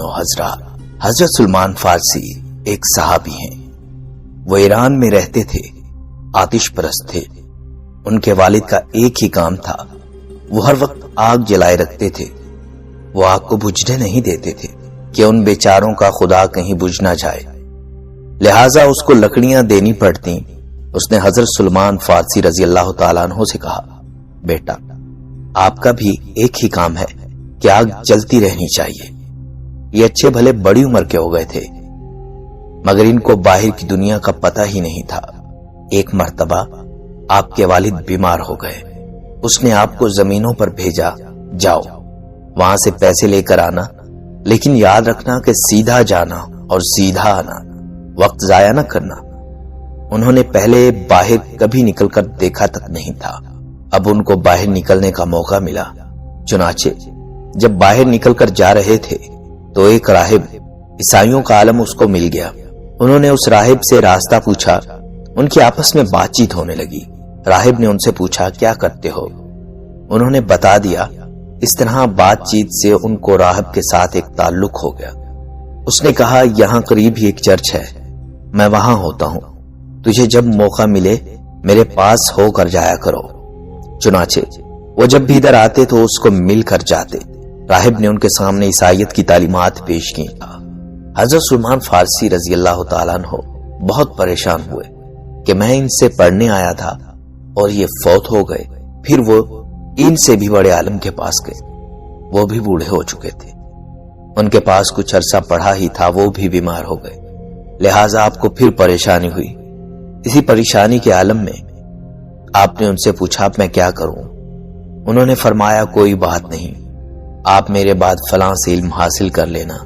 حضرت سلمان فارسی ایک صحابی ہیں۔ وہ ایران میں رہتے تھے، آتش پرست تھے۔ ان کے والد کا ایک ہی کام تھا، وہ ہر وقت آگ جلائے رکھتے تھے۔ وہ آگ کو بجھنے نہیں دیتے تھے کہ ان بیچاروں کا خدا کہیں بجھ نہ جائے، لہٰذا اس کو لکڑیاں دینی پڑتی۔ اس نے حضرت سلمان فارسی رضی اللہ تعالیٰ عنہ سے کہا، بیٹا آپ کا بھی ایک ہی کام ہے کہ آگ جلتی رہنی چاہیے۔ یہ اچھے بھلے بڑی عمر کے ہو گئے تھے، مگر ان کو باہر کی دنیا کا پتہ ہی نہیں تھا۔ ایک مرتبہ آپ کے والد بیمار ہو گئے، اس نے آپ کو زمینوں پر بھیجا، جاؤ وہاں سے پیسے لے کر آنا، لیکن یاد رکھنا کہ سیدھا جانا اور سیدھا آنا، وقت ضائع نہ کرنا۔ انہوں نے پہلے باہر کبھی نکل کر دیکھا تک نہیں تھا، اب ان کو باہر نکلنے کا موقع ملا۔ چنانچہ جب باہر نکل کر جا رہے تھے تو ایک راہب، عیسائیوں کا عالم اس کو مل گیا۔ انہوں نے اس راہب سے راستہ پوچھا، ان کی آپس میں بات چیت ہونے لگی۔ راہب نے ان سے پوچھا، کیا کرتے ہو؟ انہوں نے بتا دیا۔ اس طرح بات چیت سے ان کو راہب کے ساتھ ایک تعلق ہو گیا۔ اس نے کہا، یہاں قریب ہی ایک چرچ ہے، میں وہاں ہوتا ہوں، تجھے جب موقع ملے میرے پاس ہو کر جایا کرو۔ چنانچہ وہ جب بھی ادھر آتے تو اس کو مل کر جاتے۔ راہب نے ان کے سامنے عیسائیت کی تعلیمات پیش کی۔ حضرت سلمان فارسی رضی اللہ تعالیٰ عنہ بہت پریشان ہوئے کہ میں ان سے پڑھنے آیا تھا اور یہ فوت ہو گئے۔ پھر وہ ان سے بھی بڑے عالم کے پاس گئے، وہ بھی بوڑھے ہو چکے تھے، ان کے پاس کچھ عرصہ پڑھا ہی تھا، وہ بھی بیمار ہو گئے، لہٰذا آپ کو پھر پریشانی ہوئی۔ اسی پریشانی کے عالم میں آپ نے ان سے پوچھا، میں کیا کروں؟ انہوں نے فرمایا، کوئی بات نہیں، آپ میرے بعد فلاں سے علم حاصل کر لینا۔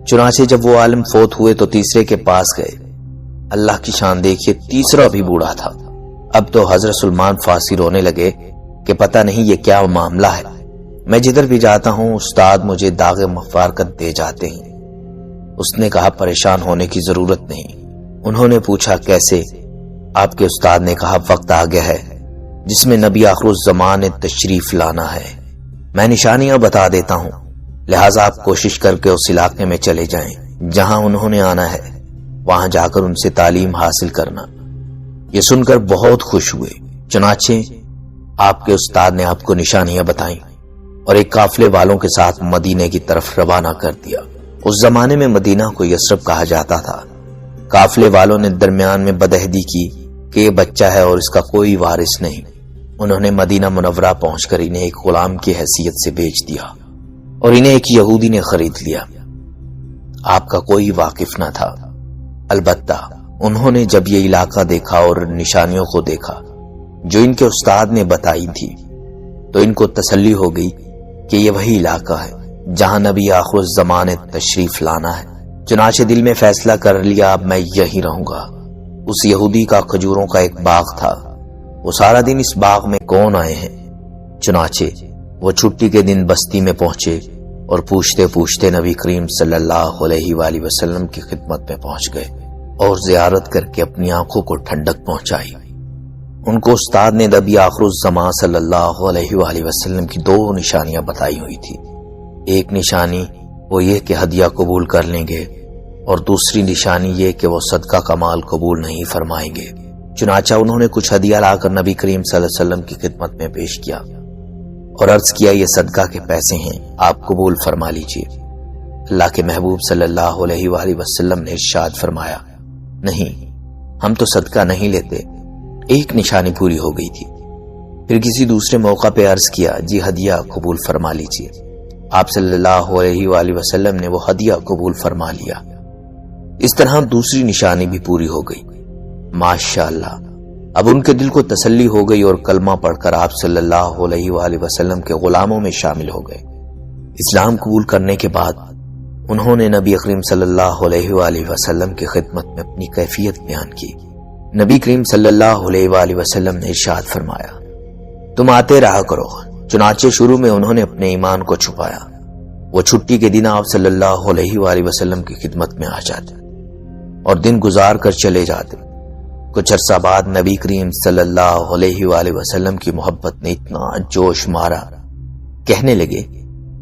چنانچہ جب وہ عالم فوت ہوئے تو تیسرے کے پاس گئے۔ اللہ کی شان دیکھیے، تیسرا بھی بوڑھا تھا۔ اب تو حضرت سلمان فارسی رونے لگے کہ پتہ نہیں یہ کیا معاملہ ہے، میں جدھر بھی جاتا ہوں استاد مجھے داغ مفارقت دے جاتے ہیں۔ اس نے کہا، پریشان ہونے کی ضرورت نہیں۔ انہوں نے پوچھا، کیسے؟ آپ کے استاد نے کہا، وقت آ گیا ہے جس میں نبی آخر الزمان تشریف لانا ہے، میں نشانیاں بتا دیتا ہوں، لہٰذا آپ کوشش کر کے اس علاقے میں چلے جائیں جہاں انہوں نے آنا ہے، وہاں جا کر ان سے تعلیم حاصل کرنا۔ یہ سن کر بہت خوش ہوئے۔ چنانچہ آپ کے استاد نے آپ کو نشانیاں بتائیں اور ایک قافلے والوں کے ساتھ مدینے کی طرف روانہ کر دیا۔ اس زمانے میں مدینہ کو یثرب کہا جاتا تھا۔ قافلے والوں نے درمیان میں بدعہدی کی کہ یہ بچہ ہے اور اس کا کوئی وارث نہیں۔ انہوں نے مدینہ منورہ پہنچ کر انہیں ایک غلام کی حیثیت سے بیچ دیا اور انہیں ایک یہودی نے خرید لیا۔ آپ کا کوئی واقف نہ تھا، البتہ انہوں نے جب یہ علاقہ دیکھا اور نشانیوں کو دیکھا جو ان کے استاد نے بتائی تھی تو ان کو تسلی ہو گئی کہ یہ وہی علاقہ ہے جہاں نبی آخر الزمان تشریف لانا ہے۔ چنانچہ دل میں فیصلہ کر لیا، اب میں یہی رہوں گا۔ اس یہودی کا کھجوروں کا ایک باغ تھا، وہ سارا دن اس باغ میں کون آئے ہیں؟ چنانچہ وہ چھٹی کے دن بستی میں پہنچے اور پوچھتے پوچھتے نبی کریم صلی اللہ علیہ وآلہ وسلم کی خدمت میں پہنچ گئے اور زیارت کر کے اپنی آنکھوں کو ٹھنڈک پہنچائی۔ ان کو استاد نے نبی آخر الزمان صلی اللہ علیہ وآلہ وسلم کی دو نشانیاں بتائی ہوئی تھی۔ ایک نشانی وہ یہ کہ ہدیہ قبول کر لیں گے اور دوسری نشانی یہ کہ وہ صدقہ کا مال قبول نہیں فرمائیں گے۔ چنانچہ انہوں نے کچھ ہدیہ لا کر نبی کریم صلی اللہ علیہ وسلم کی خدمت میں پیش کیا اور عرض کیا، یہ صدقہ کے پیسے ہیں، آپ قبول فرما لیجئے۔ اللہ کے محبوب صلی اللہ علیہ وآلہ وسلم نے ارشاد فرمایا، نہیں، ہم تو صدقہ نہیں لیتے۔ ایک نشانی پوری ہو گئی تھی۔ پھر کسی دوسرے موقع پہ عرض کیا، جی ہدیہ قبول فرما لیجئے۔ آپ صلی اللہ علیہ وآلہ وسلم نے وہ ہدیہ قبول فرما لیا۔ اس طرح دوسری نشانی بھی پوری ہو گئی۔ ماشاءاللہ، اب ان کے دل کو تسلی ہو گئی اور کلمہ پڑھ کر آپ صلی اللہ علیہ وآلہ وسلم کے غلاموں میں شامل ہو گئے۔ اسلام قبول کرنے کے بعد انہوں نے نبی کریم صلی اللہ علیہ وآلہ وسلم کی خدمت میں اپنی کیفیت بیان کی۔ نبی کریم صلی اللہ علیہ وآلہ وسلم نے ارشاد فرمایا، تم آتے رہا کرو۔ چنانچہ شروع میں انہوں نے اپنے ایمان کو چھپایا۔ وہ چھٹی کے دن آپ صلی اللہ علیہ وآلہ وسلم کی خدمت میں آ جاتے اور دن گزار کر چلے جاتے۔ کچھ عرصہ بعد نبی کریم صلی اللہ علیہ وآلہ وسلم کی محبت نے اتنا جوش مارا، کہنے لگے،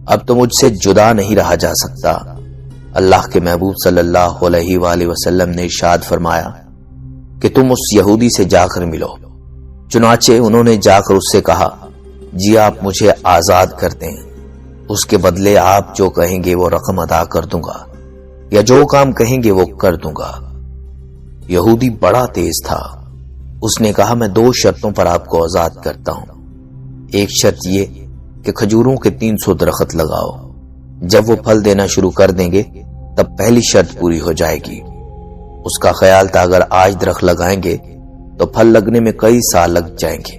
اب تو مجھ سے جدا نہیں رہا جا سکتا، اللہ کے محبوب صلی اللہ علیہ وآلہ وسلم نے ارشاد فرمایا کہ تم اس یہودی سے جا کر ملو۔ چنانچہ انہوں نے جا کر اس سے کہا، جی آپ مجھے آزاد کر دیں، اس کے بدلے آپ جو کہیں گے وہ رقم ادا کر دوں گا، یا جو کام کہیں گے وہ کر دوں گا۔ یہودی بڑا تیز تھا، اس نے کہا میں 2 شرطوں پر آپ کو آزاد کرتا ہوں۔ ایک شرط یہ کہ کھجوروں کے 300 درخت لگاؤ، جب وہ پھل دینا شروع کر دیں گے تب پہلی شرط پوری ہو جائے گی۔ اس کا خیال تھا اگر آج درخت لگائیں گے تو پھل لگنے میں کئی سال لگ جائیں گے۔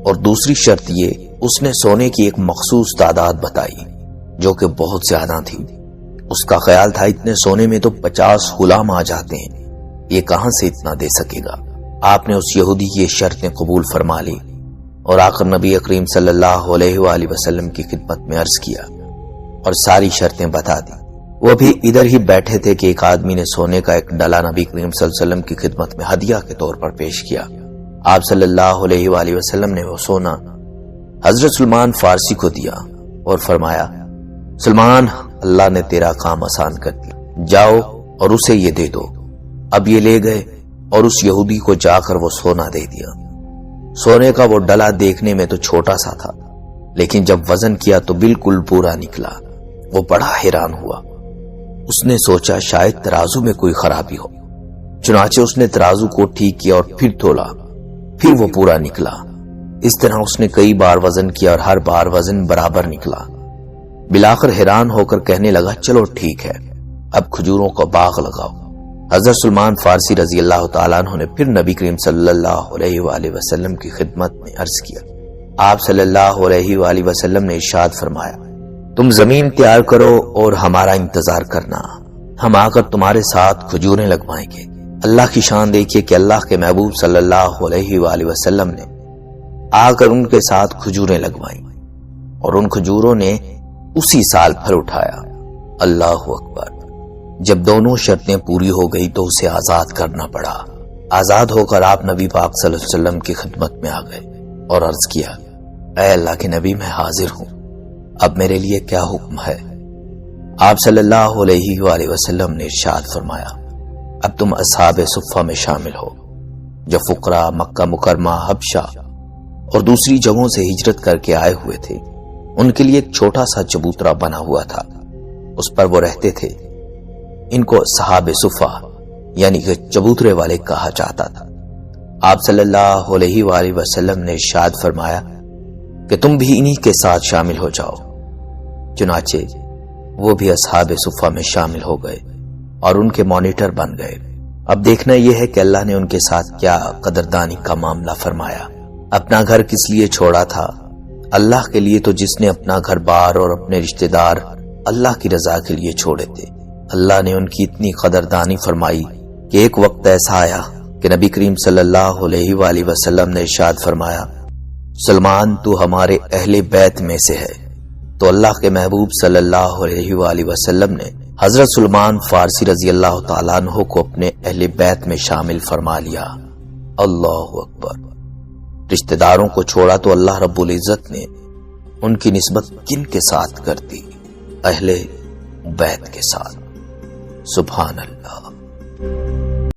اور دوسری شرط یہ، اس نے سونے کی ایک مخصوص تعداد بتائی جو کہ بہت زیادہ تھی۔ اس کا خیال تھا اتنے سونے میں تو 50 غلام آ جاتے ہیں، یہ کہاں سے اتنا دے سکے گا۔ آپ نے اس یہودی کی یہ شرطیں قبول فرما لی اور آخر نبی کریم صلی اللہ علیہ وآلہ وسلم کی خدمت میں عرض کیا اور ساری شرطیں بتا دی۔ وہ بھی ادھر ہی بیٹھے تھے کہ ایک آدمی نے سونے کا ایک ڈلا نبی کریم صلی اللہ علیہ وسلم کی خدمت میں ہدیہ کے طور پر پیش کیا۔ آپ صلی اللہ علیہ وآلہ وسلم نے وہ سونا حضرت سلمان فارسی کو دیا اور فرمایا، سلمان، اللہ نے تیرا کام آسان کر دیا، جاؤ اور اسے یہ دے دو۔ اب یہ لے گئے اور اس یہودی کو جا کر وہ سونا دے دیا۔ سونے کا وہ ڈلا دیکھنے میں تو چھوٹا سا تھا، لیکن جب وزن کیا تو بالکل پورا نکلا۔ وہ بڑا حیران ہوا، اس نے سوچا شاید ترازو میں کوئی خرابی ہو، چنانچہ اس نے ترازو کو ٹھیک کیا اور پھر تولا، پھر وہ پورا نکلا۔ اس طرح اس نے کئی بار وزن کیا اور ہر بار وزن برابر نکلا۔ بلاخر حیران ہو کر کہنے لگا، چلو ٹھیک ہے، اب کھجوروں کا باغ لگاؤ۔ حضرت سلمان فارسی رضی اللہ تعالیٰ عنہ نے پھر نبی کریم صلی اللہ علیہ وآلہ وسلم کی خدمت میں عرض کیا۔ آپ صلی اللہ علیہ وآلہ وسلم نے ارشاد فرمایا، تم زمین تیار کرو اور ہمارا انتظار کرنا، ہم آ کر تمہارے ساتھ کھجوریں لگوائیں گے۔ اللہ کی شان دیکھیے کہ اللہ کے محبوب صلی اللہ علیہ وآلہ وسلم نے آ کر ان کے ساتھ کھجوریں لگوائیں اور ان کھجوروں نے اسی سال پھل اٹھایا۔ اللہ اکبر۔ جب دونوں شرطیں پوری ہو گئی تو اسے آزاد کرنا پڑا۔ آزاد ہو کر آپ نبی پاک صلی اللہ علیہ وسلم کی خدمت میں آ گئے اور عرض کیا، اے اللہ کے نبی، میں حاضر ہوں، اب میرے لیے کیا حکم ہے؟ آپ صلی اللہ علیہ وآلہ وسلم نے ارشاد فرمایا، اب تم اصحاب صفہ میں شامل ہو جو فقراء مکہ مکرمہ، حبشہ اور دوسری جگہوں سے ہجرت کر کے آئے ہوئے تھے۔ ان کے لیے ایک چھوٹا سا چبوترا بنا ہوا تھا، اس پر وہ رہتے تھے۔ ان کو اصحاب صفہ یعنی کہ چبوترے والے کہا جاتا تھا۔ آپ صلی اللہ علیہ وآلہ وسلم نے ارشاد فرمایا کہ تم بھی انہی کے ساتھ شامل ہو جاؤ۔ چنانچہ وہ بھی اصحاب صفہ میں شامل ہو گئے اور ان کے مانیٹر بن گئے۔ اب دیکھنا یہ ہے کہ اللہ نے ان کے ساتھ کیا قدردانی کا معاملہ فرمایا۔ اپنا گھر کس لیے چھوڑا تھا؟ اللہ کے لیے۔ تو جس نے اپنا گھر بار اور اپنے رشتہ دار اللہ کی رضا کے لیے چھوڑے تھے، اللہ نے ان کی اتنی قدردانی فرمائی کہ ایک وقت ایسا آیا کہ نبی کریم صلی اللہ علیہ وآلہ وسلم نے ارشاد فرمایا، سلمان تو ہمارے اہل بیت میں سے ہے۔ تو اللہ کے محبوب صلی اللہ علیہ وآلہ وسلم نے حضرت سلمان فارسی رضی اللہ تعالیٰ عنہ کو اپنے اہل بیت میں شامل فرما لیا۔ اللہ اکبر۔ رشتہ داروں کو چھوڑا تو اللہ رب العزت نے ان کی نسبت کن کے ساتھ کر دی؟ اہل بیت کے ساتھ۔ سبحان اللہ۔